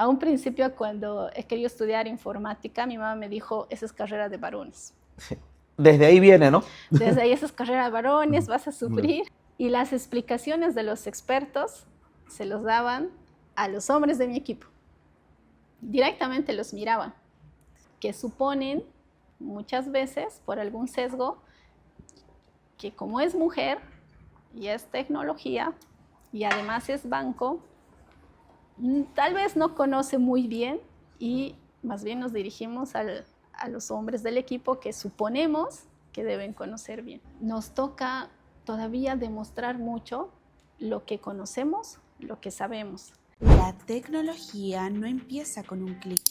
A un principio, cuando he querido estudiar informática, mi mamá me dijo, esa es carrera de varones. Desde ahí viene, ¿no? Desde ahí, esa es carrera de varones, vas a sufrir. Y las explicaciones de los expertos se los daban a los hombres de mi equipo. Directamente los miraban, que suponen muchas veces, por algún sesgo, que como es mujer y es tecnología y además es banco, tal vez no conoce muy bien y más bien nos dirigimos a los hombres del equipo que suponemos que deben conocer bien. Nos toca todavía demostrar mucho lo que conocemos, lo que sabemos. La tecnología no empieza con un clic,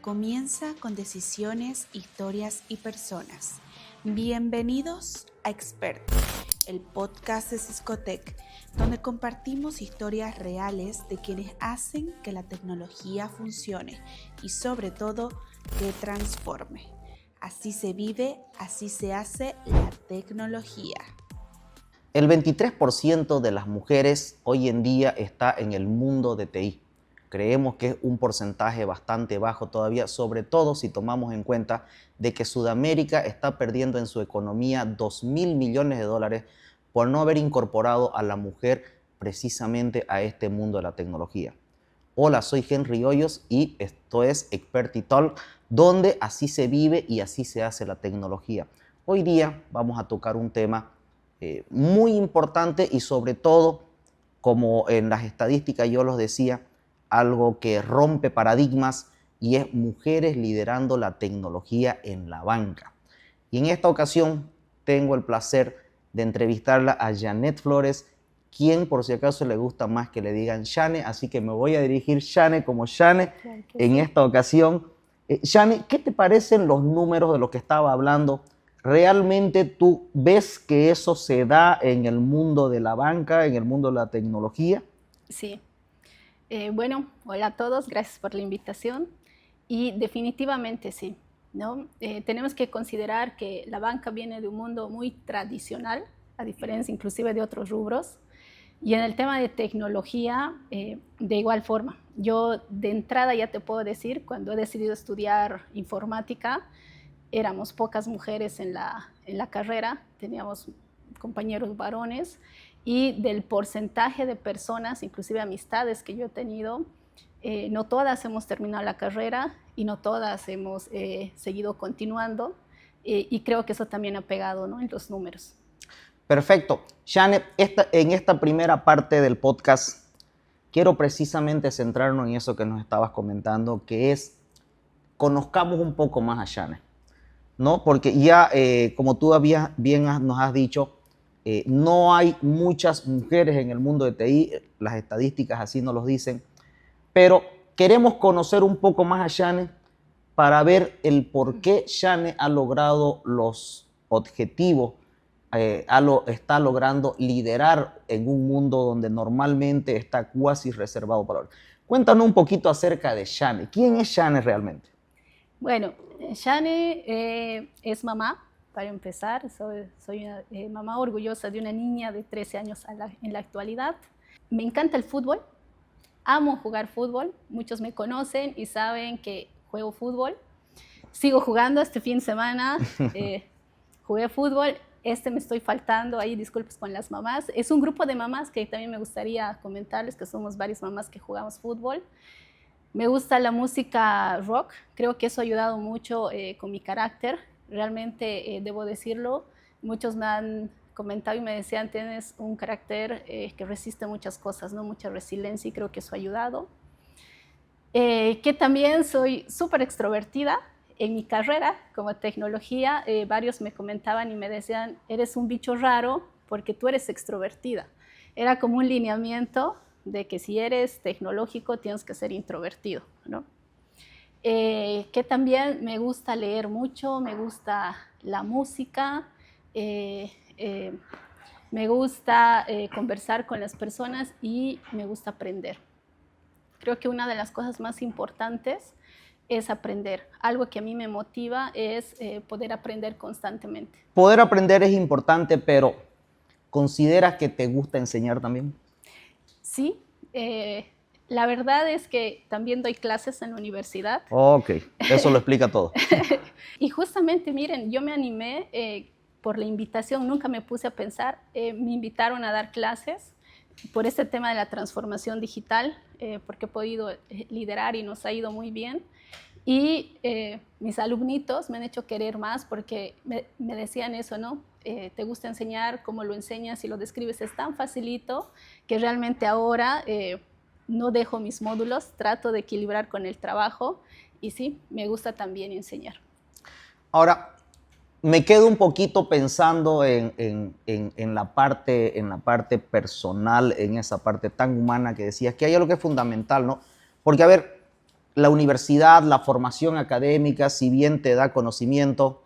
comienza con decisiones, historias y personas. Bienvenidos a Expertos, el podcast de Ciscotec, donde compartimos historias reales de quienes hacen que la tecnología funcione y sobre todo que transforme. Así se vive, así se hace la tecnología. El 23% de las mujeres hoy en día está en el mundo de TI. Creemos que es un porcentaje bastante bajo todavía, sobre todo si tomamos en cuenta de que Sudamérica está perdiendo en su economía 2.000 millones de dólares por no haber incorporado a la mujer precisamente a este mundo de la tecnología. Hola, soy Henry Hoyos y esto es Experti Talk, donde así se vive y así se hace la tecnología. Hoy día vamos a tocar un tema muy importante y sobre todo, como en las estadísticas yo los decía, algo que rompe paradigmas y es mujeres liderando la tecnología en la banca. Y en esta ocasión tengo el placer de entrevistarla a Janet Flores, quien por si acaso le gusta más que le digan Shane, así que me voy a dirigir Shane como Shane en esta ocasión. Shane, ¿qué te parecen los números de lo que estaba hablando? ¿Realmente tú ves que eso se da en el mundo de la banca, en el mundo de la tecnología? Sí. Bueno, hola a todos, gracias por la invitación. Y definitivamente sí, ¿no? Tenemos que considerar que la banca viene de un mundo muy tradicional, a diferencia inclusive de otros rubros. Y en el tema de tecnología, de igual forma. Yo de entrada ya te puedo decir, cuando he decidido estudiar informática, éramos pocas mujeres en la carrera, teníamos compañeros varones, y del porcentaje de personas, inclusive amistades que yo he tenido, no todas hemos terminado la carrera y no todas hemos seguido continuando, y creo que eso también ha pegado, ¿no?, en los números. Perfecto. Shane, en esta primera parte del podcast quiero precisamente centrarnos en eso que nos estabas comentando, que es conozcamos un poco más a Shane, ¿no? Porque ya, como tú nos has dicho, no hay muchas mujeres en el mundo de TI, las estadísticas así nos lo dicen, pero queremos conocer un poco más a Shane para ver el por qué Shane ha logrado los objetivos, está logrando liderar en un mundo donde normalmente está cuasi reservado para hombres. Cuéntanos un poquito acerca de Shane. ¿Quién es Shane realmente? Bueno, Shane es mamá, para empezar. Soy una mamá orgullosa de una niña de 13 años en la actualidad. Me encanta el fútbol, amo jugar fútbol. Muchos me conocen y saben que juego fútbol. Sigo jugando este fin de semana, jugué fútbol. Me estoy faltando ahí, disculpas con las mamás. Es un grupo de mamás que también me gustaría comentarles, que somos varias mamás que jugamos fútbol. Me gusta la música rock, creo que eso ha ayudado mucho con mi carácter, realmente debo decirlo. Muchos me han comentado y me decían, tienes un carácter que resiste muchas cosas, ¿no?, mucha resiliencia, y creo que eso ha ayudado. Que también soy súper extrovertida. En mi carrera como tecnología, varios me comentaban y me decían, eres un bicho raro porque tú eres extrovertida. Era como un lineamiento de que si eres tecnológico tienes que ser introvertido, ¿no? Que también me gusta leer mucho, me gusta la música, me gusta conversar con las personas y me gusta aprender. Creo que una de las cosas más importantes es aprender. Algo que a mí me motiva es poder aprender constantemente. Poder aprender es importante, pero ¿consideras que te gusta enseñar también? Sí, La verdad es que también doy clases en la universidad. Ok, eso lo explica todo. Y justamente, miren, yo me animé por la invitación, nunca me puse a pensar, me invitaron a dar clases por este tema de la transformación digital, porque he podido liderar y nos ha ido muy bien. Y mis alumnitos me han hecho querer más porque me decían eso, ¿no? Te gusta enseñar, cómo lo enseñas y lo describes, es tan facilito que realmente ahora no dejo mis módulos, trato de equilibrar con el trabajo y sí, me gusta también enseñar. Ahora, me quedo un poquito pensando en la parte personal, en esa parte tan humana que decías, que hay algo que es fundamental, ¿no? Porque, a ver, la universidad, la formación académica, si bien te da conocimiento,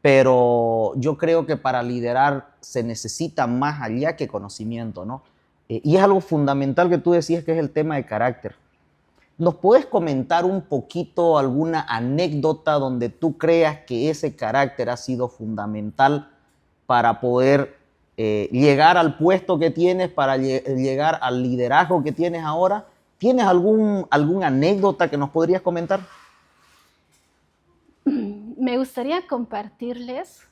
pero yo creo que para liderar se necesita más allá que conocimiento, ¿no? Y es algo fundamental que tú decías, que es el tema de carácter. ¿Nos puedes comentar un poquito alguna anécdota donde tú creas que ese carácter ha sido fundamental para poder llegar al puesto que tienes, para llegar al liderazgo que tienes ahora? ¿Tienes alguna anécdota que nos podrías comentar? Me gustaría compartirles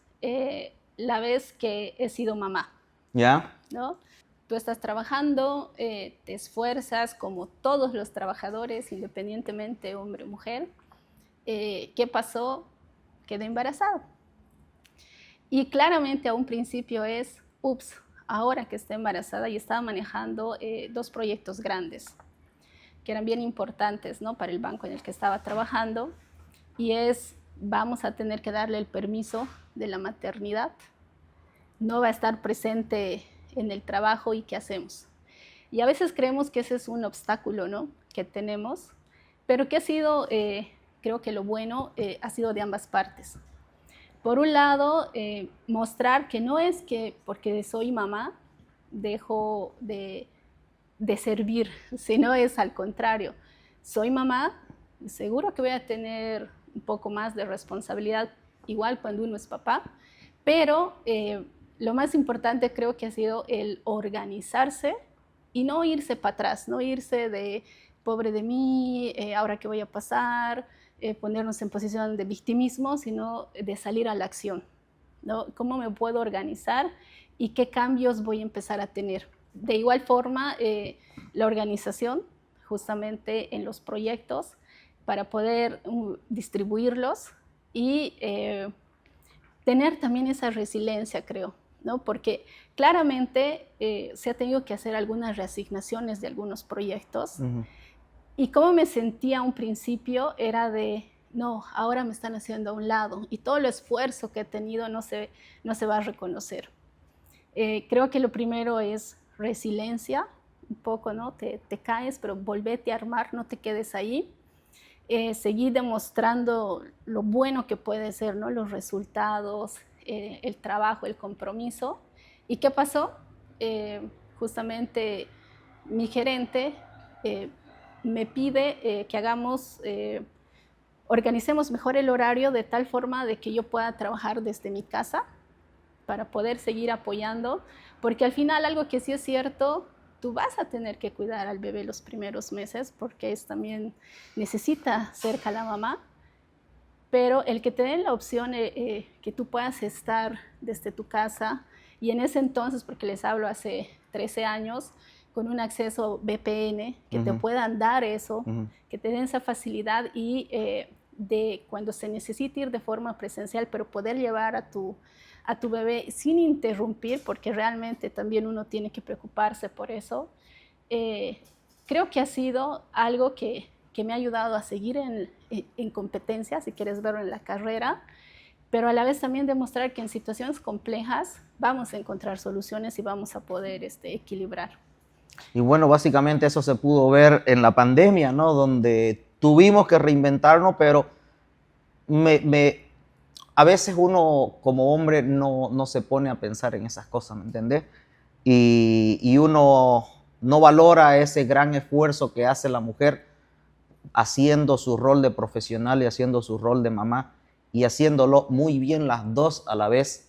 la vez que he sido mamá. ¿Ya? ¿No? Tú estás trabajando, te esfuerzas como todos los trabajadores, independientemente hombre o mujer. ¿Qué pasó? Quedé embarazada. Y claramente a un principio es, ups, ahora que estoy embarazada y estaba manejando 2 proyectos grandes que eran bien importantes, ¿no? Para el banco en el que estaba trabajando, y es, vamos a tener que darle el permiso de la maternidad, no va a estar presente en el trabajo, ¿y qué hacemos? Y a veces creemos que ese es un obstáculo, ¿no? Que tenemos, pero que ha sido, creo que lo bueno ha sido de ambas partes. Por un lado, mostrar que no es que porque soy mamá dejo de servir, sino es al contrario. Soy mamá, seguro que voy a tener un poco más de responsabilidad, igual cuando uno es papá, pero lo más importante creo que ha sido el organizarse y no irse para atrás, no irse de pobre de mí, ahora qué voy a pasar, ponernos en posición de victimismo, sino de salir a la acción, ¿no? ¿Cómo me puedo organizar y qué cambios voy a empezar a tener? De igual forma, la organización, justamente en los proyectos, para poder distribuirlos y tener también esa resiliencia, creo, ¿no? Porque claramente se ha tenido que hacer algunas reasignaciones de algunos proyectos. Uh-huh. Y cómo me sentía a un principio era de, no, ahora me están haciendo a un lado y todo el esfuerzo que he tenido no se va a reconocer. Creo que lo primero es resiliencia, un poco, ¿no? Te caes, pero volvete a armar, no te quedes ahí. Seguir demostrando lo bueno que puede ser, ¿no? Los resultados, el trabajo, el compromiso. ¿Y qué pasó? Justamente mi gerente me pide que organicemos mejor el horario de tal forma de que yo pueda trabajar desde mi casa para poder seguir apoyando, porque al final algo que sí es cierto, tú vas a tener que cuidar al bebé los primeros meses porque también necesita cerca a la mamá, pero el que te den la opción que tú puedas estar desde tu casa, y en ese entonces, porque les hablo hace 13 años, con un acceso VPN, que uh-huh. te puedan dar eso, uh-huh. que te den esa facilidad y de cuando se necesite ir de forma presencial, pero poder llevar a tu bebé sin interrumpir, porque realmente también uno tiene que preocuparse por eso. Creo que ha sido algo que me ha ayudado a seguir en competencia, si quieres verlo en la carrera, pero a la vez también demostrar que en situaciones complejas vamos a encontrar soluciones y vamos a poder equilibrar. Y bueno, básicamente eso se pudo ver en la pandemia, ¿no? Donde tuvimos que reinventarnos, pero a veces uno como hombre no se pone a pensar en esas cosas, ¿me entendés? Y uno no valora ese gran esfuerzo que hace la mujer haciendo su rol de profesional y haciendo su rol de mamá y haciéndolo muy bien las dos a la vez.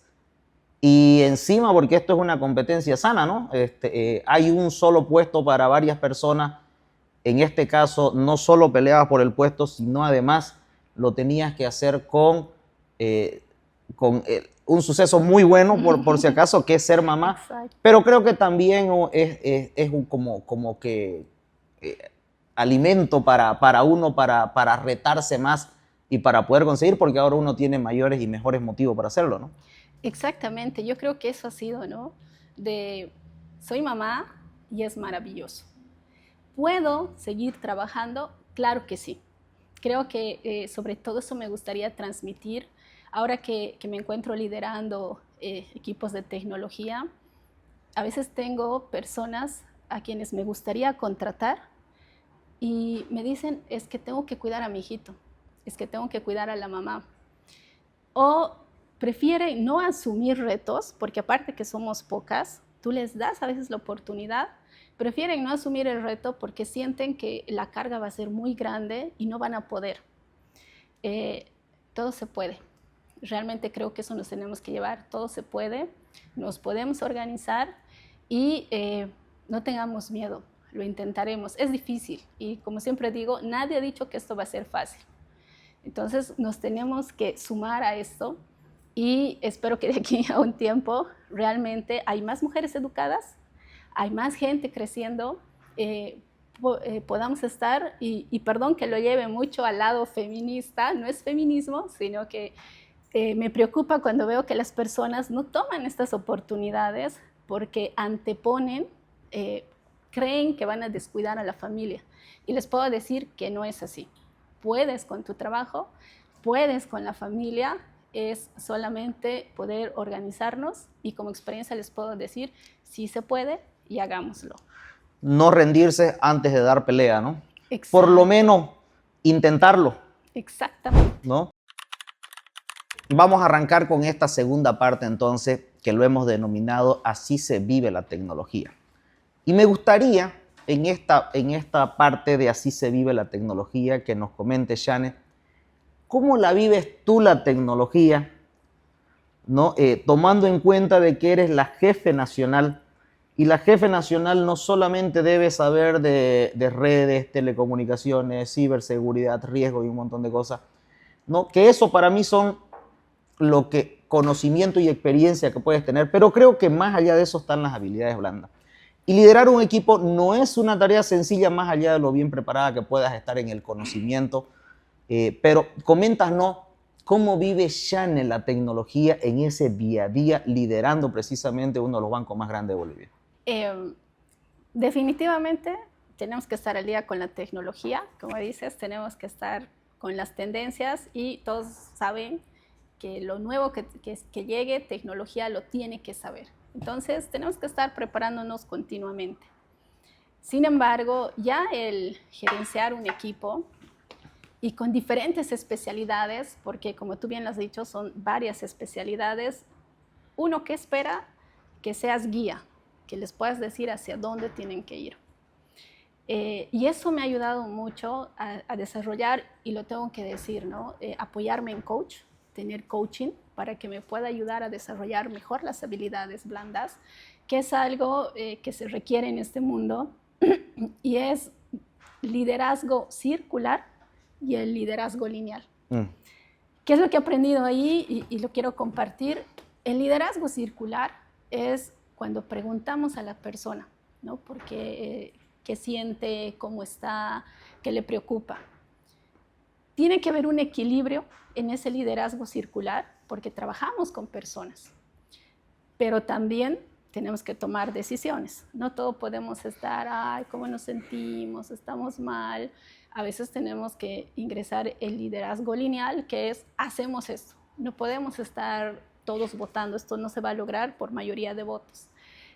Y encima, porque esto es una competencia sana, ¿no? Hay un solo puesto para varias personas en este caso no solo peleabas por el puesto, sino además lo tenías que hacer con un suceso muy bueno, por si acaso, que es ser mamá. Exacto. Pero creo que también es como que alimento para uno, para retarse más y para poder conseguir, porque ahora uno tiene mayores y mejores motivos para hacerlo, ¿no? Exactamente, yo creo que eso ha sido, ¿no? Soy mamá y es maravilloso. ¿Puedo seguir trabajando? Claro que sí. Creo que sobre todo eso me gustaría transmitir ahora que me encuentro liderando equipos de tecnología. A veces tengo personas a quienes me gustaría contratar y me dicen, es que tengo que cuidar a mi hijito, es que tengo que cuidar a la mamá. O prefieren no asumir retos, porque aparte que somos pocas, tú les das a veces la oportunidad, prefieren no asumir el reto porque sienten que la carga va a ser muy grande y no van a poder. Todo se puede. Realmente creo que eso nos tenemos que llevar. Todo se puede, nos podemos organizar y no tengamos miedo, lo intentaremos. Es difícil y como siempre digo, nadie ha dicho que esto va a ser fácil. Entonces nos tenemos que sumar a esto y espero que de aquí a un tiempo realmente hay más mujeres educadas, hay más gente creciendo, podamos estar, y perdón que lo lleve mucho al lado feminista, no es feminismo, sino que me preocupa cuando veo que las personas no toman estas oportunidades porque anteponen, creen que van a descuidar a la familia. Y les puedo decir que no es así. Puedes con tu trabajo, puedes con la familia, es solamente poder organizarnos y como experiencia les puedo decir, sí se puede y hagámoslo. No rendirse antes de dar pelea, ¿no? Exacto. Por lo menos intentarlo. Exactamente. ¿No? Vamos a arrancar con esta segunda parte entonces, que lo hemos denominado Así se vive la tecnología. Y me gustaría en esta parte de Así se vive la tecnología que nos comente Shane, ¿cómo la vives tú la tecnología? ¿No? Tomando en cuenta de que eres la jefe nacional y la jefe nacional no solamente debe saber de redes, telecomunicaciones, ciberseguridad, riesgo y un montón de cosas, ¿no? Que eso para mí son lo que conocimiento y experiencia que puedes tener, pero creo que más allá de eso están las habilidades blandas. Y liderar un equipo no es una tarea sencilla más allá de lo bien preparada que puedas estar en el conocimiento, pero coméntanos cómo vive Shane la tecnología en ese día a día liderando precisamente uno de los bancos más grandes de Bolivia. Definitivamente tenemos que estar al día con la tecnología, como dices, tenemos que estar con las tendencias y todos saben que lo nuevo que llegue, tecnología lo tiene que saber. Entonces tenemos que estar preparándonos continuamente. Sin embargo, ya el gerenciar un equipo y con diferentes especialidades, porque como tú bien lo has dicho, son varias especialidades, uno que espera que seas guía, que les puedas decir hacia dónde tienen que ir. Y eso me ha ayudado mucho a desarrollar, y lo tengo que decir, ¿no? Apoyarme en coach, tener coaching para que me pueda ayudar a desarrollar mejor las habilidades blandas, que es algo que se requiere en este mundo, y es liderazgo circular y el liderazgo lineal. ¿Qué es lo que he aprendido ahí y lo quiero compartir? El liderazgo circular es cuando preguntamos a la persona, ¿no? Porque, ¿qué siente? ¿Cómo está? ¿Qué le preocupa? Tiene que haber un equilibrio en ese liderazgo circular porque trabajamos con personas, pero también tenemos que tomar decisiones. No todo podemos estar, ay, ¿cómo nos sentimos? Estamos mal. A veces tenemos que ingresar el liderazgo lineal, que es, hacemos esto. No podemos estar todos votando, esto no se va a lograr por mayoría de votos.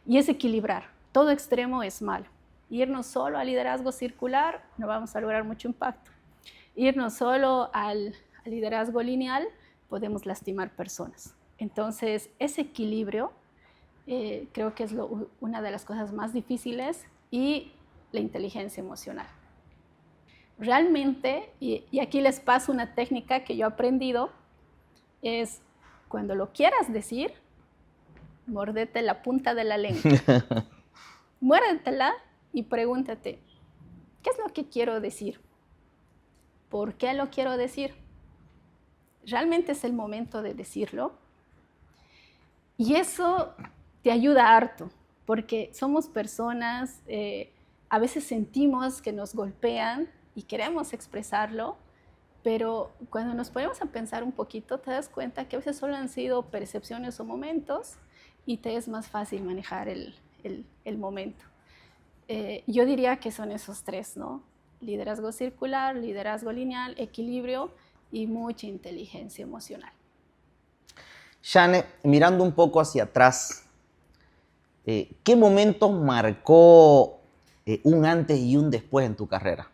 Y es equilibrar. Todo extremo es malo. Irnos solo al liderazgo circular, no vamos a lograr mucho impacto. Irnos solo al liderazgo lineal, podemos lastimar personas. Entonces, ese equilibrio creo que es una de las cosas más difíciles, y la inteligencia emocional. Realmente, y aquí les paso una técnica que yo he aprendido, es cuando lo quieras decir, mórdete la punta de la lengua. Muérdetela y pregúntate, ¿qué es lo que quiero decir? ¿Por qué lo quiero decir? ¿Realmente es el momento de decirlo? Y eso te ayuda harto, porque somos personas, a veces sentimos que nos golpean y queremos expresarlo, pero cuando nos ponemos a pensar un poquito, te das cuenta que a veces solo han sido percepciones o momentos y te es más fácil manejar el momento. Yo diría que son esos tres, ¿no? Liderazgo circular, liderazgo lineal, equilibrio y mucha inteligencia emocional. Shane, mirando un poco hacia atrás, ¿qué momentos marcó un antes y un después en tu carrera?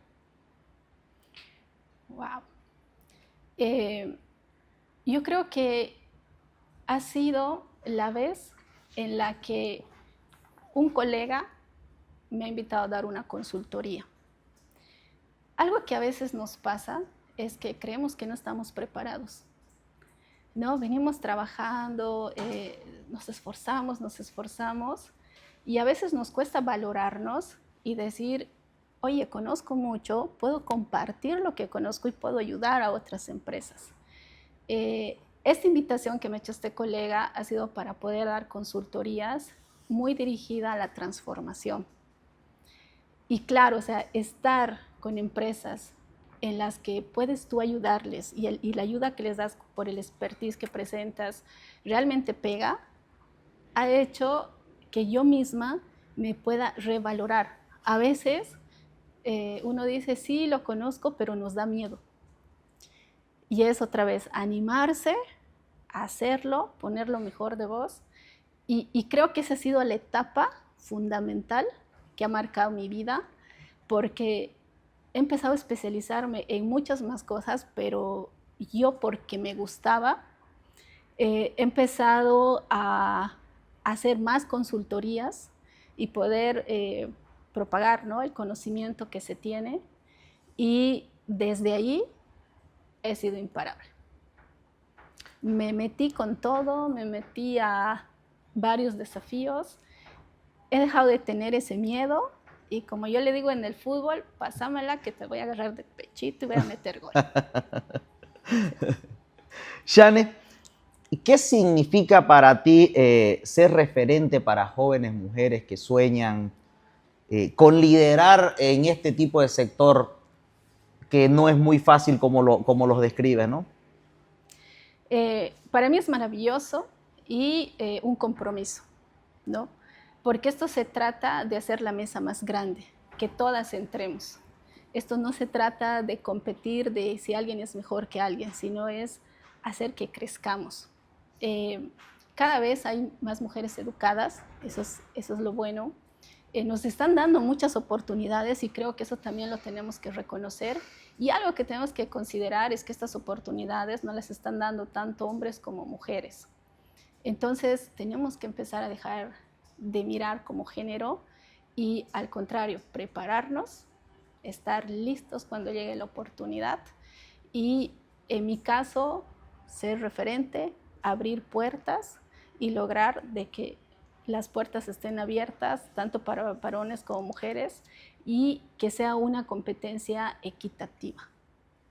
Wow. Yo creo que ha sido la vez en la que un colega me ha invitado a dar una consultoría. Algo que a veces nos pasa es que creemos que no estamos preparados, ¿no? Venimos trabajando, nos esforzamos y a veces nos cuesta valorarnos y decir, oye, conozco mucho, puedo compartir lo que conozco y puedo ayudar a otras empresas. Esta invitación que me ha hecho este colega ha sido para poder dar consultorías muy dirigida a la transformación. Y claro, o sea, estar con empresas en las que puedes tú ayudarles y la ayuda que les das por el expertise que presentas realmente pega, ha hecho que yo misma me pueda revalorar. A veces uno dice, sí, lo conozco, pero nos da miedo. Y es otra vez animarse a hacerlo, poner lo mejor de vos. Y creo que esa ha sido la etapa fundamental que ha marcado mi vida, porque he empezado a especializarme en muchas más cosas, pero yo porque me gustaba, he empezado a hacer más consultorías y poder propagar, ¿no?, el conocimiento que se tiene. Y desde ahí he sido imparable. Me metí con todo, me metí a varios desafíos. He dejado de tener ese miedo y como yo le digo en el fútbol, pásamela que te voy a agarrar de pechito y voy a meter gol. Shane, ¿qué significa para ti ser referente para jóvenes mujeres que sueñan con liderar en este tipo de sector que no es muy fácil como los describes, ¿no? Para mí es maravilloso y un compromiso, ¿no? Porque esto se trata de hacer la mesa más grande, que todas entremos. Esto no se trata de competir de si alguien es mejor que alguien, sino es hacer que crezcamos. Cada vez hay más mujeres educadas, eso es lo bueno. Nos están dando muchas oportunidades y creo que eso también lo tenemos que reconocer. Y algo que tenemos que considerar es que estas oportunidades no las están dando tanto hombres como mujeres. Entonces tenemos que empezar a dejar de mirar como género y al contrario, prepararnos, estar listos cuando llegue la oportunidad y en mi caso ser referente, abrir puertas y lograr de que las puertas estén abiertas tanto para varones como mujeres y que sea una competencia equitativa.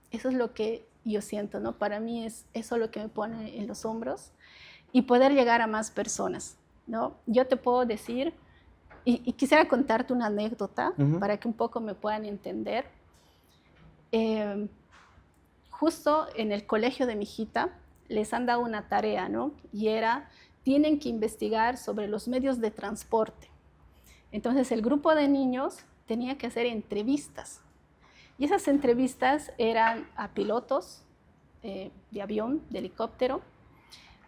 Eso es lo que yo siento, ¿no? Para mí es eso lo que me pone en los hombros y poder llegar a más personas, ¿no? Yo te puedo decir, y quisiera contarte una anécdota para que un poco me puedan entender. Justo en el colegio de mi hijita les han dado una tarea, ¿no? Y era, tienen que investigar sobre los medios de transporte. Entonces el grupo de niños tenía que hacer entrevistas. Y esas entrevistas eran a pilotos de avión, de helicóptero,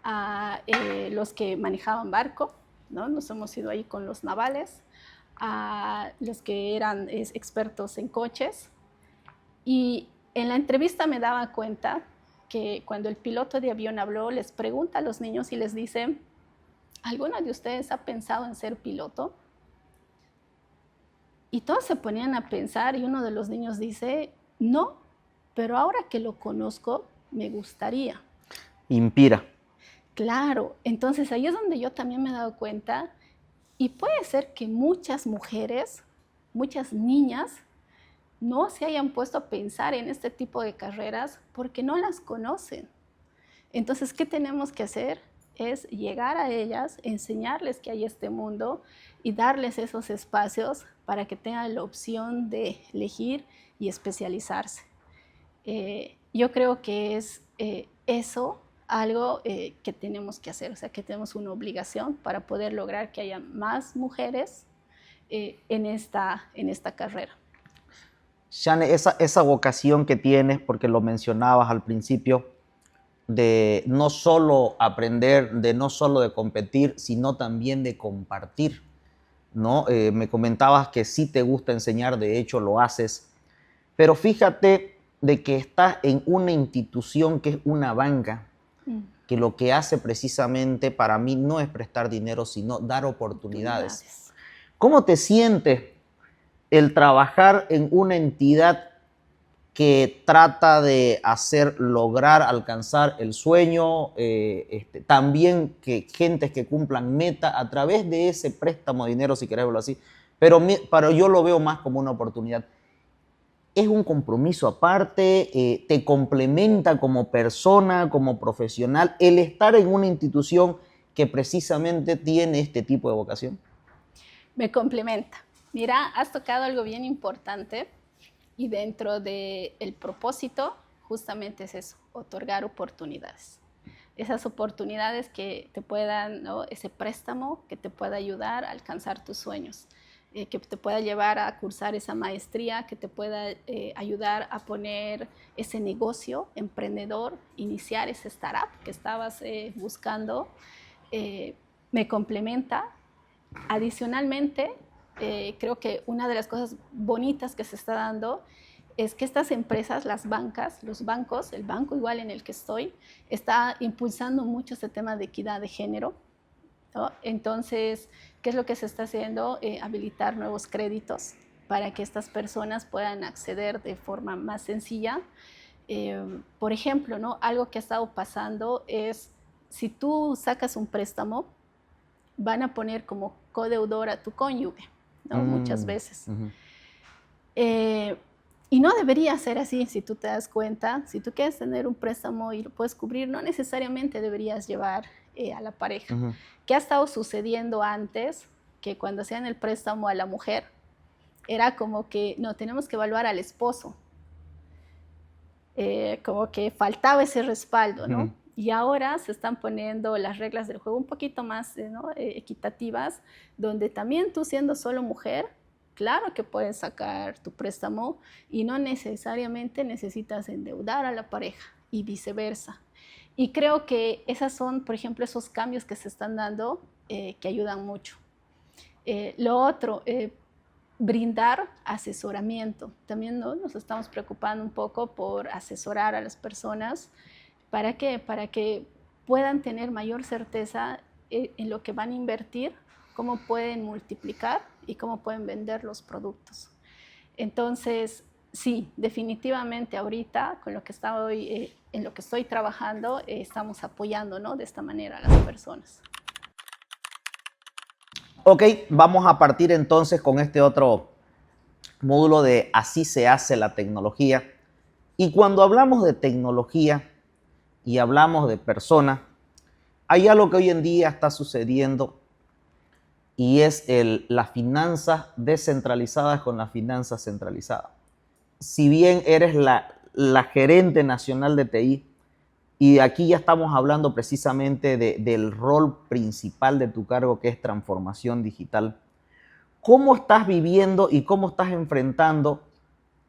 a los que manejaban barco, ¿no? Nos hemos ido ahí con los navales, a los que eran expertos en coches. Y en la entrevista me daba cuenta que cuando el piloto de avión habló, les pregunta a los niños y les dice, ¿alguno de ustedes ha pensado en ser piloto? Y todos se ponían a pensar y uno de los niños dice, no, pero ahora que lo conozco, me gustaría. Inspira. Claro, entonces ahí es donde yo también me he dado cuenta y puede ser que muchas mujeres, muchas niñas no se hayan puesto a pensar en este tipo de carreras porque no las conocen. Entonces, ¿qué tenemos que hacer? Es llegar a ellas, enseñarles que hay este mundo y darles esos espacios para que tengan la opción de elegir y especializarse. Yo creo que es eso algo que tenemos que hacer, o sea, que tenemos una obligación para poder lograr que haya más mujeres en esta carrera. Shane, esa vocación que tienes, porque lo mencionabas al principio, de no solo aprender, de no solo de competir, sino también de compartir, ¿no? Me comentabas que sí te gusta enseñar, de hecho lo haces, pero fíjate de que estás en una institución que es una banca, que lo que hace precisamente para mí no es prestar dinero, sino dar oportunidades. ¿Cómo te sientes el trabajar en una entidad que trata de lograr alcanzar el sueño, también que gentes que cumplan meta a través de ese préstamo de dinero, si querés verlo así, pero yo lo veo más como una oportunidad? Es un compromiso aparte, te complementa como persona, como profesional, el estar en una institución que precisamente tiene este tipo de vocación. Me complementa. Mira, has tocado algo bien importante. Y dentro del propósito, justamente es eso, otorgar oportunidades. Esas oportunidades que te puedan, ¿no? Ese préstamo que te pueda ayudar a alcanzar tus sueños, que te pueda llevar a cursar esa maestría, que te pueda ayudar a poner ese negocio emprendedor, iniciar ese startup que estabas buscando, me complementa. Adicionalmente, creo que una de las cosas bonitas que se está dando es que estas empresas, las bancas, los bancos, el banco igual en el que estoy, está impulsando mucho este tema de equidad de género, ¿no? Entonces, ¿qué es lo que se está haciendo? Habilitar nuevos créditos para que estas personas puedan acceder de forma más sencilla. Por ejemplo, ¿no? Algo que ha estado pasando es, si tú sacas un préstamo, van a poner como codeudor a tu cónyuge, ¿no? Muchas veces. Y no debería ser así, si tú te das cuenta. Si tú quieres tener un préstamo y lo puedes cubrir, no necesariamente deberías llevar a la pareja. ¿Qué ha estado sucediendo antes? Que cuando hacían el préstamo a la mujer, era como que no, tenemos que evaluar al esposo. Como que faltaba ese respaldo, ¿no? Y ahora se están poniendo las reglas del juego un poquito más equitativas, donde también tú, siendo solo mujer, claro que puedes sacar tu préstamo y no necesariamente necesitas endeudar a la pareja y viceversa. Y creo que esas son, por ejemplo, esos cambios que se están dando que ayudan mucho. Lo otro, brindar asesoramiento. También, ¿no? Nos estamos preocupando un poco por asesorar a las personas. ¿Para qué? Para que puedan tener mayor certeza en lo que van a invertir, cómo pueden multiplicar y cómo pueden vender los productos. Entonces, sí, definitivamente ahorita con lo que en lo que estoy trabajando, estamos apoyando, ¿no? De esta manera a las personas. Ok, vamos a partir entonces con este otro módulo de Así se hace la tecnología. Y cuando hablamos de tecnología y hablamos de personas, hay algo que hoy en día está sucediendo y es las finanzas descentralizadas con las finanzas centralizadas. Si bien eres la gerente nacional de TI, y aquí ya estamos hablando precisamente del rol principal de tu cargo, que es transformación digital, ¿cómo estás viviendo y cómo estás enfrentando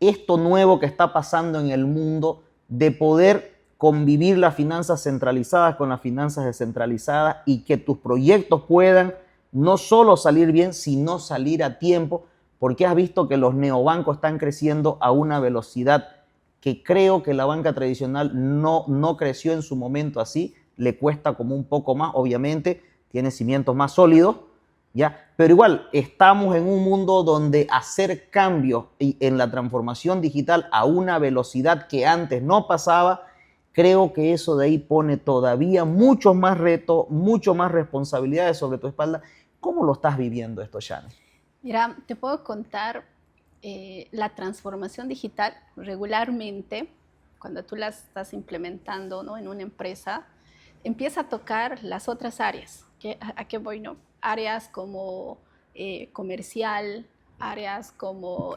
esto nuevo que está pasando en el mundo de poder convivir las finanzas centralizadas con las finanzas descentralizadas y que tus proyectos puedan no solo salir bien, sino salir a tiempo? Porque has visto que los neobancos están creciendo a una velocidad que creo que la banca tradicional no creció en su momento así. Le cuesta como un poco más, obviamente, tiene cimientos más sólidos, ¿ya? Pero igual, estamos en un mundo donde hacer cambios en la transformación digital a una velocidad que antes no pasaba, creo que eso de ahí pone todavía muchos más retos, mucho más responsabilidades sobre tu espalda. ¿Cómo lo estás viviendo esto, Shane? Mira, te puedo contar la transformación digital regularmente, cuando tú la estás implementando, ¿no?, en una empresa, empieza a tocar las otras áreas. ¿A qué voy? ¿No? Áreas como comercial, áreas como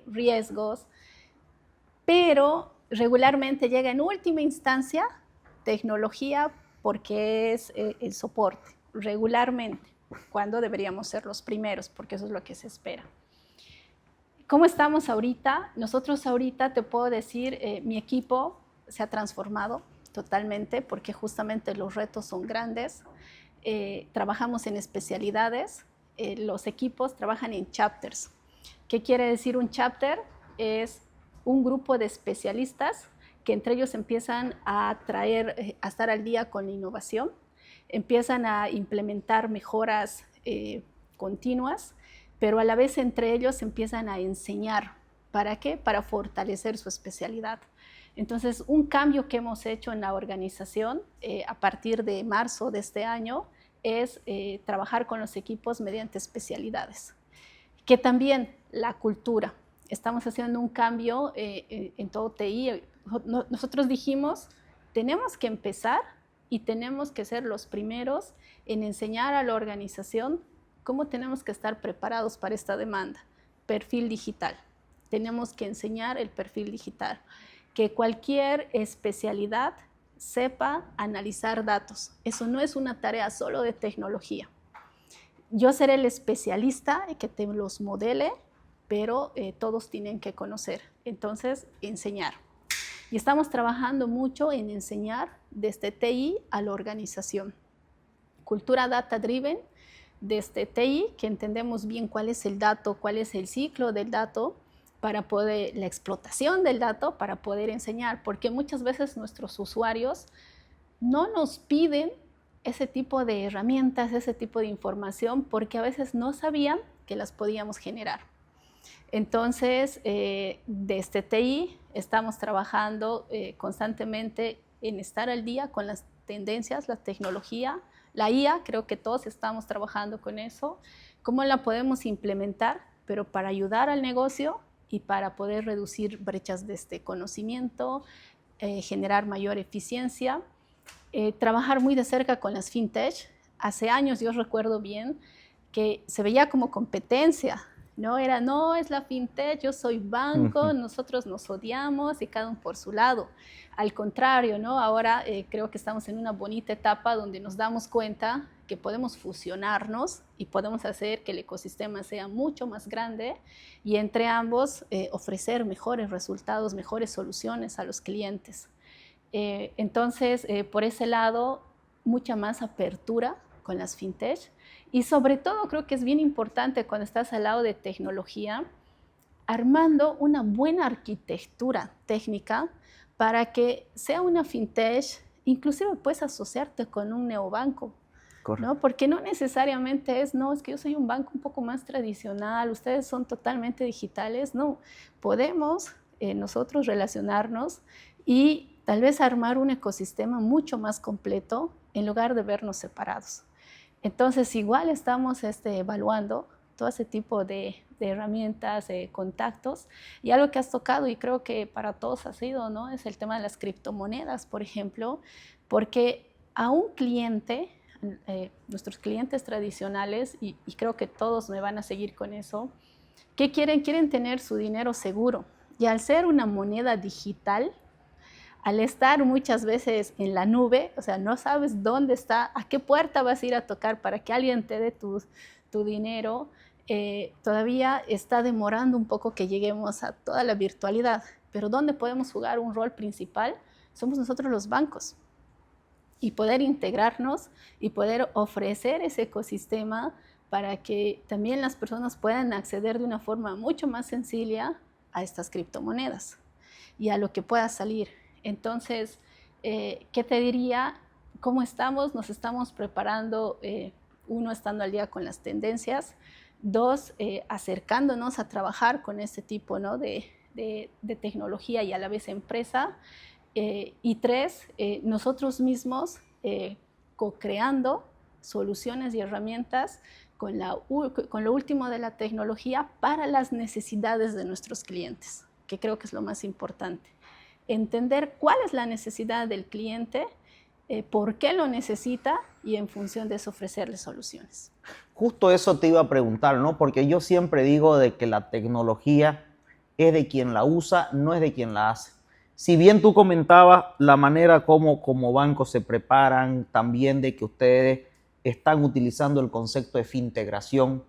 riesgos, pero regularmente llega en última instancia tecnología porque es el soporte, regularmente, cuando deberíamos ser los primeros, porque eso es lo que se espera. ¿Cómo estamos ahorita? Nosotros ahorita, te puedo decir, mi equipo se ha transformado totalmente porque justamente los retos son grandes. Trabajamos en especialidades, los equipos trabajan en chapters. ¿Qué quiere decir un chapter? Es un grupo de especialistas que entre ellos empiezan a estar al día con la innovación, empiezan a implementar mejoras continuas, pero a la vez entre ellos empiezan a enseñar. ¿Para qué? Para fortalecer su especialidad. Entonces, un cambio que hemos hecho en la organización a partir de marzo de este año es trabajar con los equipos mediante especialidades. Que también la cultura. Estamos haciendo un cambio en todo TI. Nosotros dijimos, tenemos que empezar y tenemos que ser los primeros en enseñar a la organización cómo tenemos que estar preparados para esta demanda. Perfil digital. Tenemos que enseñar el perfil digital. Que cualquier especialidad sepa analizar datos. Eso no es una tarea solo de tecnología. Yo seré el especialista que te los modele, pero todos tienen que conocer. Entonces, enseñar. Y estamos trabajando mucho en enseñar desde TI a la organización. Cultura data driven, desde TI, que entendemos bien cuál es el dato, cuál es el ciclo del dato, para poder, la explotación del dato, para poder enseñar, porque muchas veces nuestros usuarios no nos piden ese tipo de herramientas, ese tipo de información, porque a veces no sabían que las podíamos generar. Entonces, desde TI estamos trabajando constantemente en estar al día con las tendencias, la tecnología, la IA, creo que todos estamos trabajando con eso, cómo la podemos implementar, pero para ayudar al negocio y para poder reducir brechas de este conocimiento, generar mayor eficiencia, trabajar muy de cerca con las fintech. Hace años yo recuerdo bien que se veía como competencia, ¿no? No, es la fintech, yo soy banco, nosotros nos odiamos y cada uno por su lado. Al contrario, ¿no? Ahora creo que estamos en una bonita etapa donde nos damos cuenta que podemos fusionarnos y podemos hacer que el ecosistema sea mucho más grande y entre ambos ofrecer mejores resultados, mejores soluciones a los clientes. Entonces, por ese lado, mucha más apertura con las fintech y sobre todo creo que es bien importante cuando estás al lado de tecnología, armando una buena arquitectura técnica para que sea una fintech, inclusive puedes asociarte con un neobanco, ¿no? Porque no necesariamente es que yo soy un banco un poco más tradicional, ustedes son totalmente digitales, no, podemos nosotros relacionarnos y tal vez armar un ecosistema mucho más completo en lugar de vernos separados. Entonces, igual estamos evaluando todo ese tipo de herramientas, contactos. Y algo que has tocado, y creo que para todos ha sido, ¿no?, es el tema de las criptomonedas, por ejemplo, porque a un cliente, nuestros clientes tradicionales, y creo que todos me van a seguir con eso, ¿qué quieren? Quieren tener su dinero seguro. Y al ser una moneda digital, al estar muchas veces en la nube, o sea, no sabes dónde está, a qué puerta vas a ir a tocar para que alguien te dé tu dinero, todavía está demorando un poco que lleguemos a toda la virtualidad. Pero ¿dónde podemos jugar un rol principal? Somos nosotros los bancos. Y poder integrarnos y poder ofrecer ese ecosistema para que también las personas puedan acceder de una forma mucho más sencilla a estas criptomonedas y a lo que pueda salir. Entonces, ¿qué te diría? ¿Cómo estamos? Nos estamos preparando, uno, estando al día con las tendencias, dos, acercándonos a trabajar con este tipo, ¿no?, de tecnología y a la vez empresa, y tres, nosotros mismos co-creando soluciones y herramientas con lo último de la tecnología para las necesidades de nuestros clientes, que creo que es lo más importante. Entender cuál es la necesidad del cliente, por qué lo necesita y en función de eso ofrecerle soluciones. Justo eso te iba a preguntar, ¿no? Porque yo siempre digo de que la tecnología es de quien la usa, no es de quien la hace. Si bien tú comentabas la manera como bancos se preparan, también de que ustedes están utilizando el concepto de fintegración,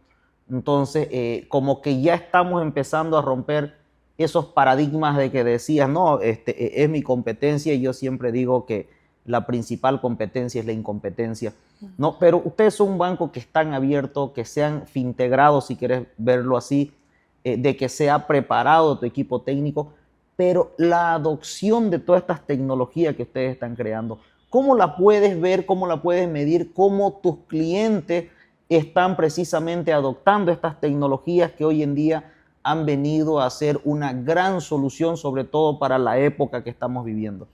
entonces como que ya estamos empezando a romper esos paradigmas de que decías, no, es mi competencia, y yo siempre digo que la principal competencia es la incompetencia, ¿no? Pero ustedes son un banco que están abiertos, que se han fintegrado, si quieres verlo así, de que se ha preparado tu equipo técnico, pero la adopción de todas estas tecnologías que ustedes están creando, ¿cómo la puedes ver, cómo la puedes medir, cómo tus clientes están precisamente adoptando estas tecnologías que hoy en día han venido a ser una gran solución, sobre todo para la época que estamos viviendo?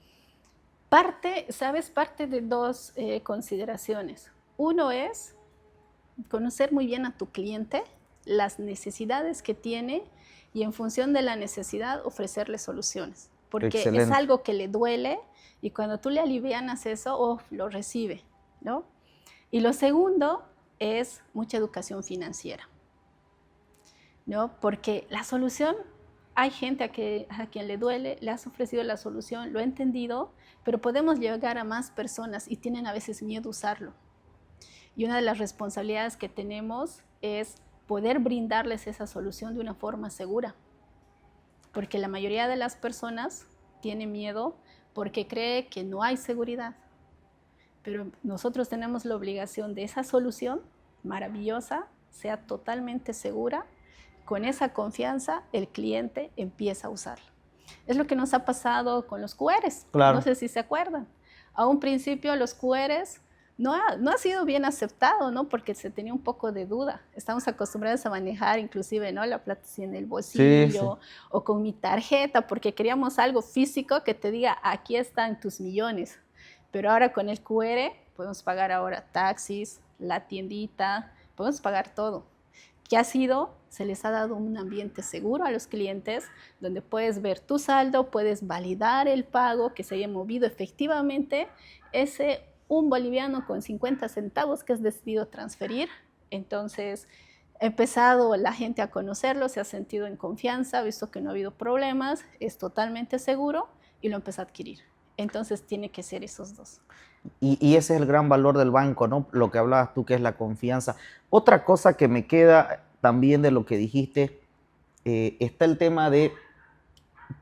Parte de dos consideraciones. Uno es conocer muy bien a tu cliente, las necesidades que tiene y en función de la necesidad ofrecerle soluciones. Porque Excelente. es algo que le duele y cuando tú le alivianas eso, lo recibe, ¿no? Y lo segundo es mucha educación financiera, ¿no? Porque la solución, hay gente a quien le duele, le has ofrecido la solución, lo ha entendido, pero podemos llegar a más personas y tienen a veces miedo a usarlo. Y una de las responsabilidades que tenemos es poder brindarles esa solución de una forma segura. Porque la mayoría de las personas tiene miedo porque cree que no hay seguridad. Pero nosotros tenemos la obligación de esa solución maravillosa, sea totalmente segura. Con esa confianza, el cliente empieza a usarla. Es lo que nos ha pasado con los QRs. Claro. No sé si se acuerdan. A un principio los QRs no ha sido bien aceptado, ¿no? Porque se tenía un poco de duda. Estamos acostumbrados a manejar inclusive, ¿no?, la plata así en el bolsillo, sí, o con mi tarjeta, porque queríamos algo físico que te diga, aquí están tus millones. Pero ahora con el QR podemos pagar ahora taxis, la tiendita, podemos pagar todo. ¿Qué ha sido? Se les ha dado un ambiente seguro a los clientes donde puedes ver tu saldo, puedes validar el pago, que se haya movido efectivamente ese un boliviano con 50 centavos que has decidido transferir. Entonces ha empezado la gente a conocerlo, se ha sentido en confianza, ha visto que no ha habido problemas, es totalmente seguro y lo empezó a adquirir. Entonces tiene que ser esos dos. Y ese es el gran valor del banco, ¿no? Lo que hablabas tú, que es la confianza. Otra cosa que me queda también de lo que dijiste, está el tema de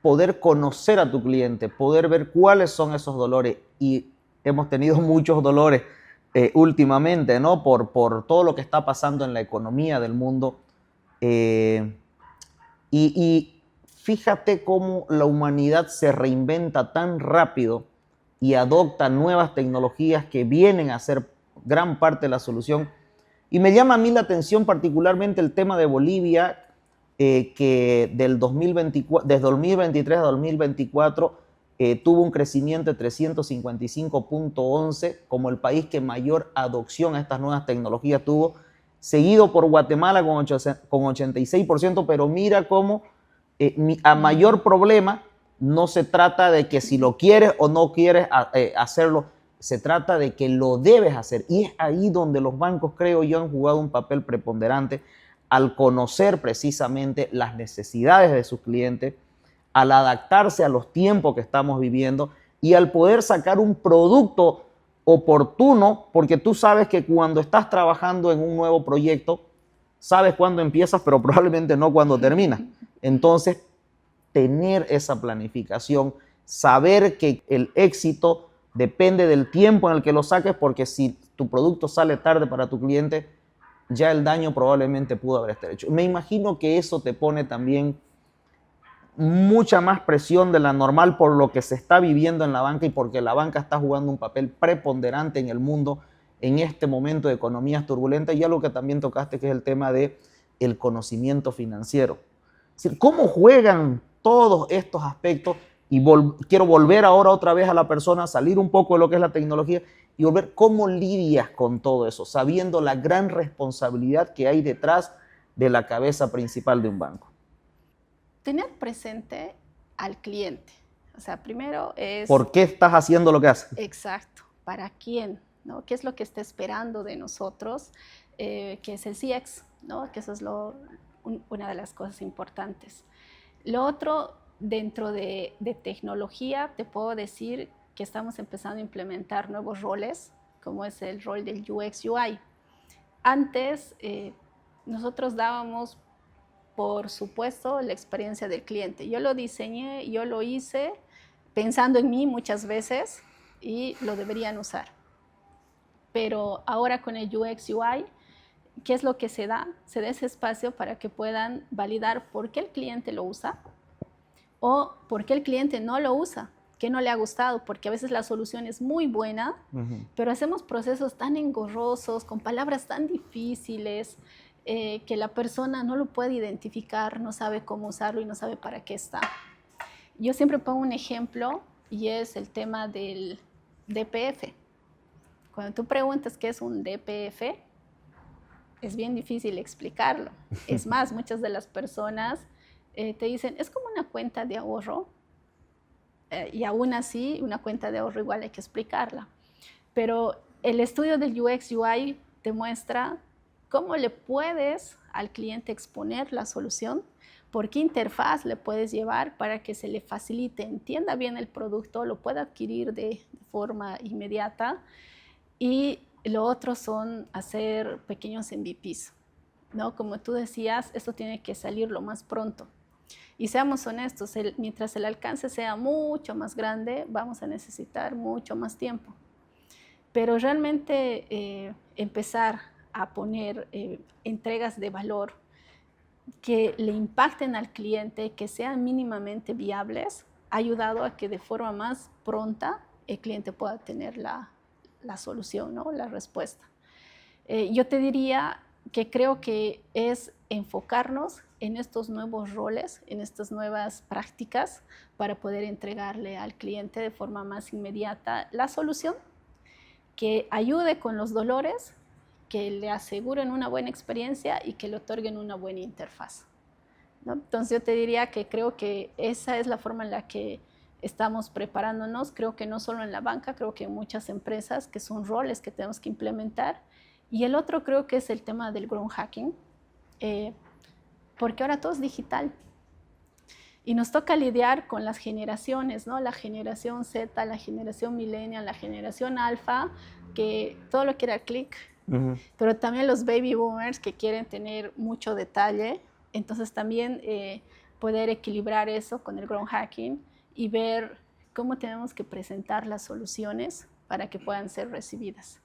poder conocer a tu cliente, poder ver cuáles son esos dolores. Y hemos tenido muchos dolores últimamente, ¿no? Por todo lo que está pasando en la economía del mundo. Y fíjate cómo la humanidad se reinventa tan rápido y adopta nuevas tecnologías que vienen a ser gran parte de la solución. Y me llama a mí la atención particularmente el tema de Bolivia, que desde 2023 a 2024 tuvo un crecimiento de 355.11 como el país que mayor adopción a estas nuevas tecnologías tuvo, seguido por Guatemala con 86%, pero mira cómo a mayor problema no se trata de que si lo quieres o no quieres hacerlo, se trata de que lo debes hacer. Y es ahí donde los bancos, creo yo, han jugado un papel preponderante al conocer precisamente las necesidades de sus clientes, al adaptarse a los tiempos que estamos viviendo y al poder sacar un producto oportuno, porque tú sabes que cuando estás trabajando en un nuevo proyecto, sabes cuándo empiezas, pero probablemente no cuándo terminas. Entonces, tener esa planificación, saber que el éxito depende del tiempo en el que lo saques, porque si tu producto sale tarde para tu cliente, ya el daño probablemente pudo haber estado hecho. Me imagino que eso te pone también mucha más presión de la normal por lo que se está viviendo en la banca y porque la banca está jugando un papel preponderante en el mundo en este momento de economías turbulentas, y algo que también tocaste, que es el tema del conocimiento financiero. Es decir, ¿cómo juegan todos estos aspectos y quiero volver ahora otra vez a la persona, salir un poco de lo que es la tecnología y volver cómo lidias con todo eso, sabiendo la gran responsabilidad que hay detrás de la cabeza principal de un banco. Tener presente al cliente. O sea, primero es... ¿Por qué estás haciendo lo que haces? Exacto. ¿Para quién? ¿No? ¿Qué es lo que está esperando de nosotros? Que es el CX, ¿no? Que eso es una de las cosas importantes. Lo otro, dentro de tecnología, te puedo decir que estamos empezando a implementar nuevos roles, como es el rol del UX UI. Antes, nosotros dábamos, por supuesto, la experiencia del cliente. Yo lo diseñé, yo lo hice pensando en mí muchas veces y lo deberían usar. Pero ahora con el UX UI, ¿qué es lo que se da? Se da ese espacio para que puedan validar por qué el cliente lo usa o por qué el cliente no lo usa, qué no le ha gustado, porque a veces la solución es muy buena, pero hacemos procesos tan engorrosos, con palabras tan difíciles, que la persona no lo puede identificar, no sabe cómo usarlo y no sabe para qué está. Yo siempre pongo un ejemplo y es el tema del DPF. Cuando tú preguntas qué es un DPF, es bien difícil explicarlo. Es más, muchas de las personas te dicen, es como una cuenta de ahorro, y aún así, una cuenta de ahorro igual hay que explicarla. Pero el estudio del UX UI te muestra cómo le puedes al cliente exponer la solución, por qué interfaz le puedes llevar para que se le facilite, entienda bien el producto, lo pueda adquirir de forma inmediata. Y lo otro son hacer pequeños MVPs, ¿no? Como tú decías, esto tiene que salir lo más pronto. Y seamos honestos, mientras el alcance sea mucho más grande, vamos a necesitar mucho más tiempo. Pero realmente empezar a poner entregas de valor que le impacten al cliente, que sean mínimamente viables, ha ayudado a que de forma más pronta el cliente pueda tener la solución, ¿no? La respuesta. Yo te diría que creo que es enfocarnos en estos nuevos roles, en estas nuevas prácticas para poder entregarle al cliente de forma más inmediata la solución que ayude con los dolores, que le aseguren una buena experiencia y que le otorguen una buena interfaz, ¿no? Entonces yo te diría que creo que esa es la forma en la que estamos preparándonos. Creo que no solo en la banca, creo que en muchas empresas, que son roles que tenemos que implementar. Y el otro creo que es el tema del growth hacking, porque ahora todo es digital. Y nos toca lidiar con las generaciones, ¿no? La generación Z, la generación millennial, la generación alfa, que todo lo quiere al clic, pero también los baby boomers que quieren tener mucho detalle. Entonces también poder equilibrar eso con el growth hacking y ver cómo tenemos que presentar las soluciones para que puedan ser recibidas.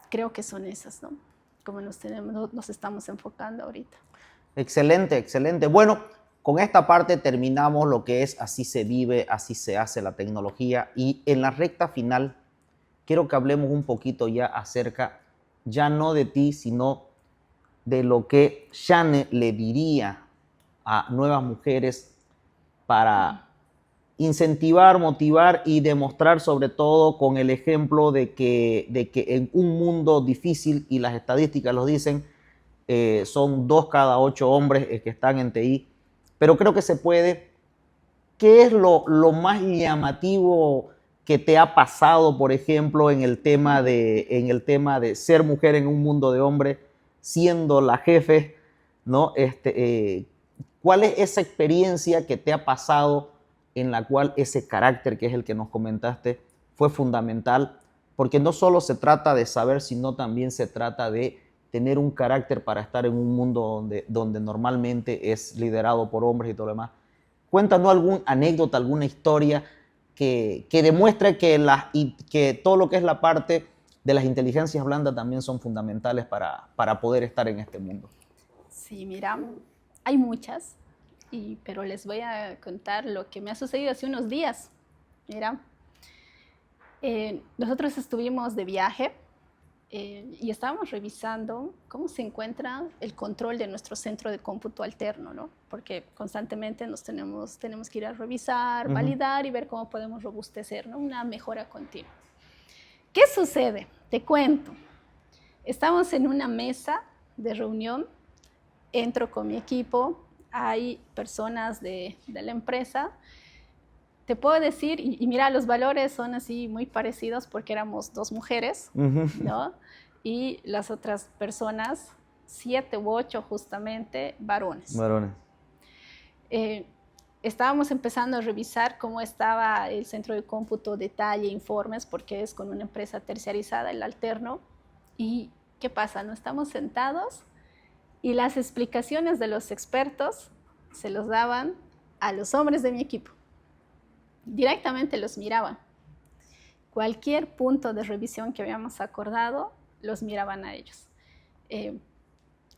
Creo que son esas, ¿no? Como nos estamos enfocando ahorita. Excelente, excelente. Bueno, con esta parte terminamos lo que es Así se vive, así se hace la tecnología. Y en la recta final, quiero que hablemos un poquito ya acerca, ya no de ti, sino de lo que Shane le diría a nuevas mujeres para incentivar, motivar y demostrar, sobre todo con el ejemplo de que en un mundo difícil, y las estadísticas lo dicen, son 2 cada 8 hombres que están en TI, pero creo que se puede. ¿Qué es lo más llamativo que te ha pasado, por ejemplo, en el tema de ser mujer en un mundo de hombres, siendo la jefe, ¿no? ¿Cuál es esa experiencia que te ha pasado en la cual ese carácter, que es el que nos comentaste, fue fundamental? Porque no solo se trata de saber, sino también se trata de tener un carácter para estar en un mundo donde normalmente es liderado por hombres y todo lo demás. Cuéntanos alguna anécdota, alguna historia que demuestre que todo lo que es la parte de las inteligencias blandas también son fundamentales para poder estar en este mundo. Sí, mira, hay muchas, pero les voy a contar lo que me ha sucedido hace unos días. Mira, nosotros estuvimos de viaje y estábamos revisando cómo se encuentra el control de nuestro centro de cómputo alterno, ¿no? Porque constantemente nos tenemos que ir a revisar, validar y ver cómo podemos robustecer, ¿no? Una mejora continua. ¿Qué sucede? Te cuento. Estamos en una mesa de reunión, entro con mi equipo, hay personas de la empresa. Te puedo decir, y mira, los valores son así muy parecidos porque éramos 2 mujeres, ¿no? Y las otras personas, 7 u 8 justamente, varones. Estábamos empezando a revisar cómo estaba el centro de cómputo, detalle, informes, porque es con una empresa terciarizada, el alterno. ¿Y qué pasa? No estamos sentados y las explicaciones de los expertos se los daban a los hombres de mi equipo. Directamente los miraban. Cualquier punto de revisión que habíamos acordado, los miraban a ellos.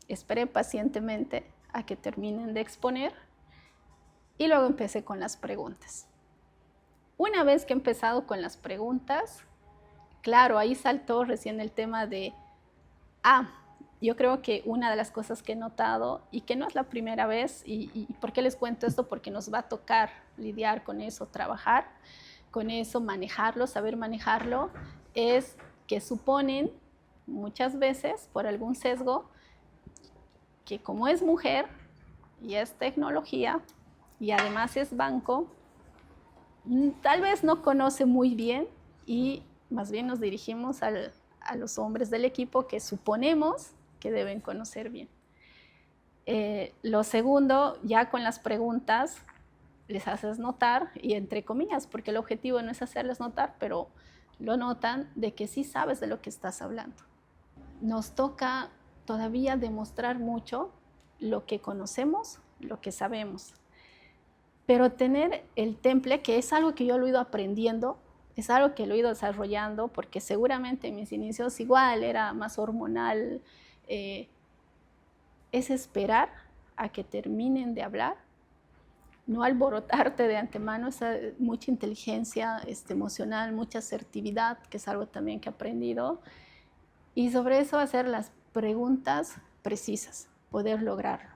Esperé pacientemente a que terminen de exponer y luego empecé con las preguntas. Una vez que he empezado con las preguntas, claro, ahí saltó recién el tema de, yo creo que una de las cosas que he notado, y que no es la primera vez, y ¿por qué les cuento esto? Porque nos va a tocar lidiar con eso, trabajar con eso, manejarlo, saber manejarlo, es que suponen muchas veces, por algún sesgo, que como es mujer y es tecnología, y además es banco, tal vez no conoce muy bien y más bien nos dirigimos a los hombres del equipo que suponemos que deben conocer bien. Lo segundo, ya con las preguntas, les haces notar, y entre comillas, porque el objetivo no es hacerles notar, pero lo notan de que sí sabes de lo que estás hablando. Nos toca todavía demostrar mucho lo que conocemos, lo que sabemos. Pero tener el temple, que es algo que yo lo he ido aprendiendo, es algo que lo he ido desarrollando, porque seguramente en mis inicios igual era más hormonal, es esperar a que terminen de hablar, no alborotarte de antemano, mucha inteligencia emocional, mucha asertividad, que es algo también que he aprendido, y sobre eso hacer las preguntas precisas, poder lograrlo.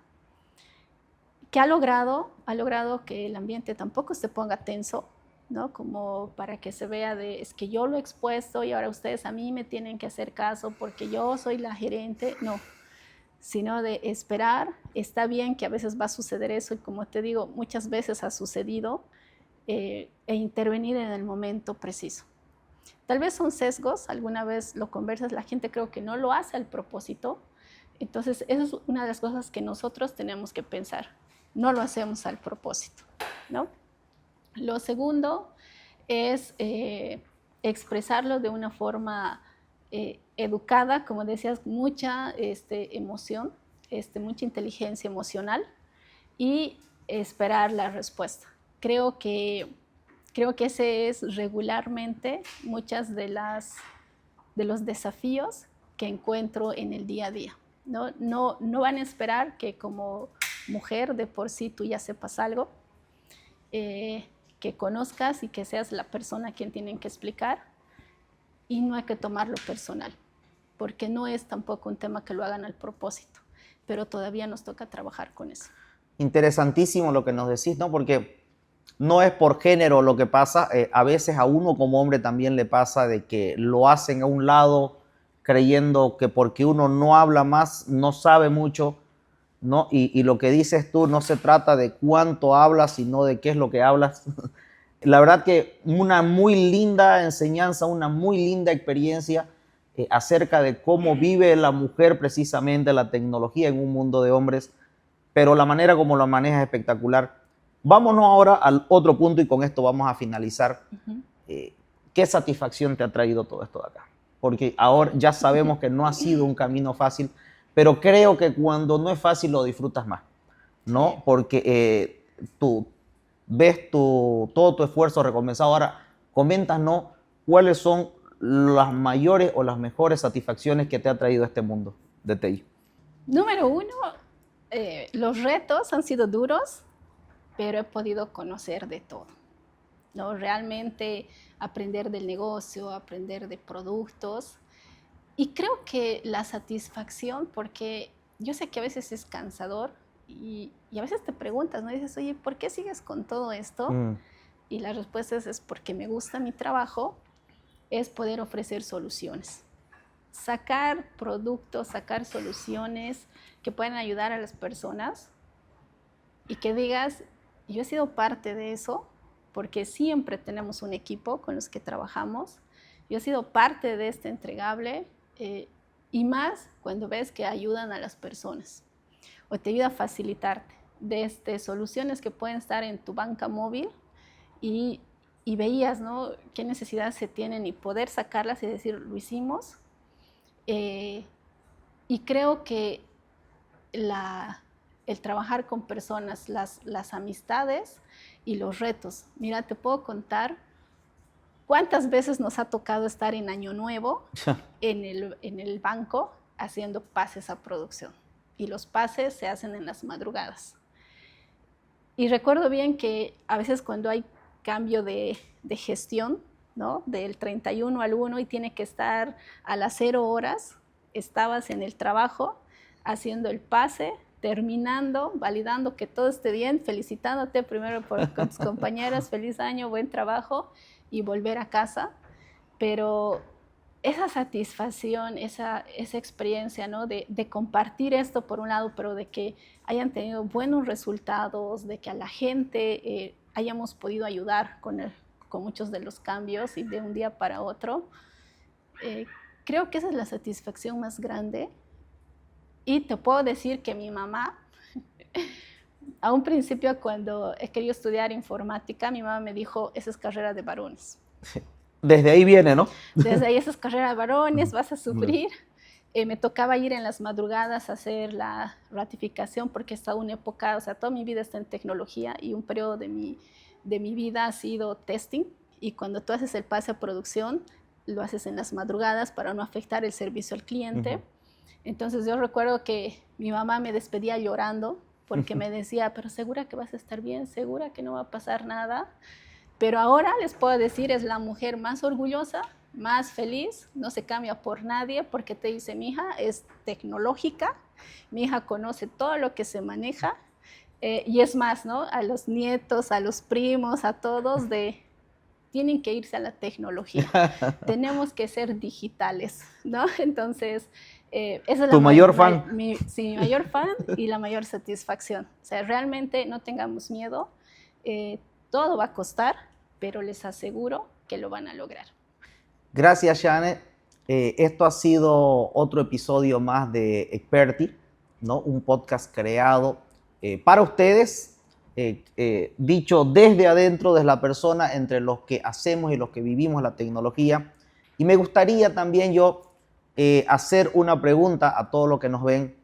¿Qué ha logrado? Ha logrado que el ambiente tampoco se ponga tenso, ¿no? Como para que se vea es que yo lo he expuesto y ahora ustedes a mí me tienen que hacer caso porque yo soy la gerente, no, sino de esperar. Está bien que a veces va a suceder eso y como te digo, muchas veces ha sucedido, e intervenir en el momento preciso. Tal vez son sesgos, alguna vez lo conversas, la gente creo que no lo hace al propósito, entonces eso es una de las cosas que nosotros tenemos que pensar. No lo hacemos al propósito, ¿no? Lo segundo es expresarlo de una forma educada, como decías, mucha emoción, mucha inteligencia emocional y esperar la respuesta. Creo que ese es regularmente muchas de los desafíos que encuentro en el día a día. No van a esperar que como mujer de por sí tú ya sepas algo, que conozcas y que seas la persona a quien tienen que explicar, y no hay que tomarlo personal, porque no es tampoco un tema que lo hagan al propósito, pero todavía nos toca trabajar con eso. Interesantísimo lo que nos decís, ¿no? Porque no es por género lo que pasa, a veces a uno como hombre también le pasa de que lo hacen a un lado creyendo que porque uno no habla más, no sabe mucho, ¿no? Y lo que dices tú no se trata de cuánto hablas, sino de qué es lo que hablas. La verdad que una muy linda enseñanza, una muy linda experiencia acerca de cómo vive la mujer precisamente la tecnología en un mundo de hombres, pero la manera como lo maneja es espectacular. Vámonos ahora al otro punto y con esto vamos a finalizar. ¿Qué satisfacción te ha traído todo esto de acá? Porque ahora ya sabemos que no ha sido un camino fácil, pero creo que cuando no es fácil lo disfrutas más, ¿no? Sí. Porque tú ves todo tu esfuerzo recompensado. Ahora, coméntanos cuáles son las mayores o las mejores satisfacciones que te ha traído este mundo de TI. Número uno, los retos han sido duros, pero he podido conocer de todo, ¿no? Realmente aprender del negocio, aprender de productos. Y creo que la satisfacción, porque yo sé que a veces es cansador y a veces te preguntas, ¿no? Y dices, oye, ¿por qué sigues con todo esto? Y la respuesta es porque me gusta mi trabajo, es poder ofrecer soluciones. Sacar productos, sacar soluciones que puedan ayudar a las personas y que digas, yo he sido parte de eso, porque siempre tenemos un equipo con los que trabajamos. Yo he sido parte de este entregable y más cuando ves que ayudan a las personas o te ayuda a facilitarte desde soluciones que pueden estar en tu banca móvil y veías, ¿no?, qué necesidades se tienen y poder sacarlas y decir, lo hicimos. Y creo que el trabajar con personas, las amistades y los retos. Mira, te puedo contar cuántas veces nos ha tocado estar en Año Nuevo en el banco haciendo pases a producción. Y los pases se hacen en las madrugadas. Y recuerdo bien que a veces cuando hay cambio de gestión, ¿no?, del 31 al 1 y tiene que estar a las 0 horas, estabas en el trabajo haciendo el pase, terminando, validando que todo esté bien, felicitándote primero con tus compañeras, feliz año, buen trabajo, y volver a casa. Pero esa satisfacción, esa experiencia, ¿no?, de compartir esto por un lado, pero de que hayan tenido buenos resultados, de que a la gente hayamos podido ayudar con muchos de los cambios y de un día para otro, creo que esa es la satisfacción más grande. Y te puedo decir que mi mamá, a un principio cuando he querido estudiar informática, mi mamá me dijo, esa es carrera de varones. Desde ahí viene, ¿no? Desde ahí, esa es carrera de varones, vas a sufrir. Me tocaba ir en las madrugadas a hacer la ratificación porque estaba una época, o sea, toda mi vida está en tecnología y un periodo de mi vida ha sido testing. Y cuando tú haces el pase a producción, lo haces en las madrugadas para no afectar el servicio al cliente. Entonces yo recuerdo que mi mamá me despedía llorando porque me decía, pero segura que vas a estar bien, segura que no va a pasar nada. Pero ahora les puedo decir, es la mujer más orgullosa, más feliz, no se cambia por nadie porque te dice, mi hija es tecnológica, mi hija conoce todo lo que se maneja y es más, ¿no?, a los nietos, a los primos, a todos tienen que irse a la tecnología, tenemos que ser digitales, ¿no? Entonces, esa es ¿Tu mayor fan? Sí, mi mayor fan y la mayor satisfacción. O sea, realmente no tengamos miedo, todo va a costar, pero les aseguro que lo van a lograr. Gracias, Janet. Esto ha sido otro episodio más de Experti, ¿no?, un podcast creado para ustedes, dicho desde adentro, desde la persona, entre los que hacemos y los que vivimos la tecnología. Y me gustaría también yo hacer una pregunta a todos los que nos ven,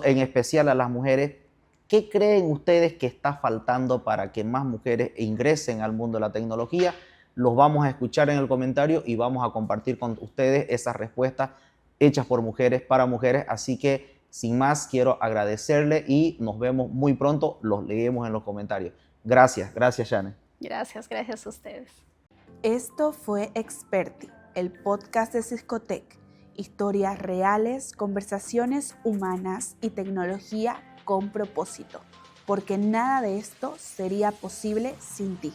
en especial a las mujeres. ¿Qué creen ustedes que está faltando para que más mujeres ingresen al mundo de la tecnología? Los vamos a escuchar en el comentario y vamos a compartir con ustedes esas respuestas hechas por mujeres para mujeres. Así que, sin más, quiero agradecerle y nos vemos muy pronto. Los leemos en los comentarios. Gracias, Janet. Gracias a ustedes. Esto fue Experti, el podcast de Ciscotec. Historias reales, conversaciones humanas y tecnología con propósito, porque nada de esto sería posible sin ti.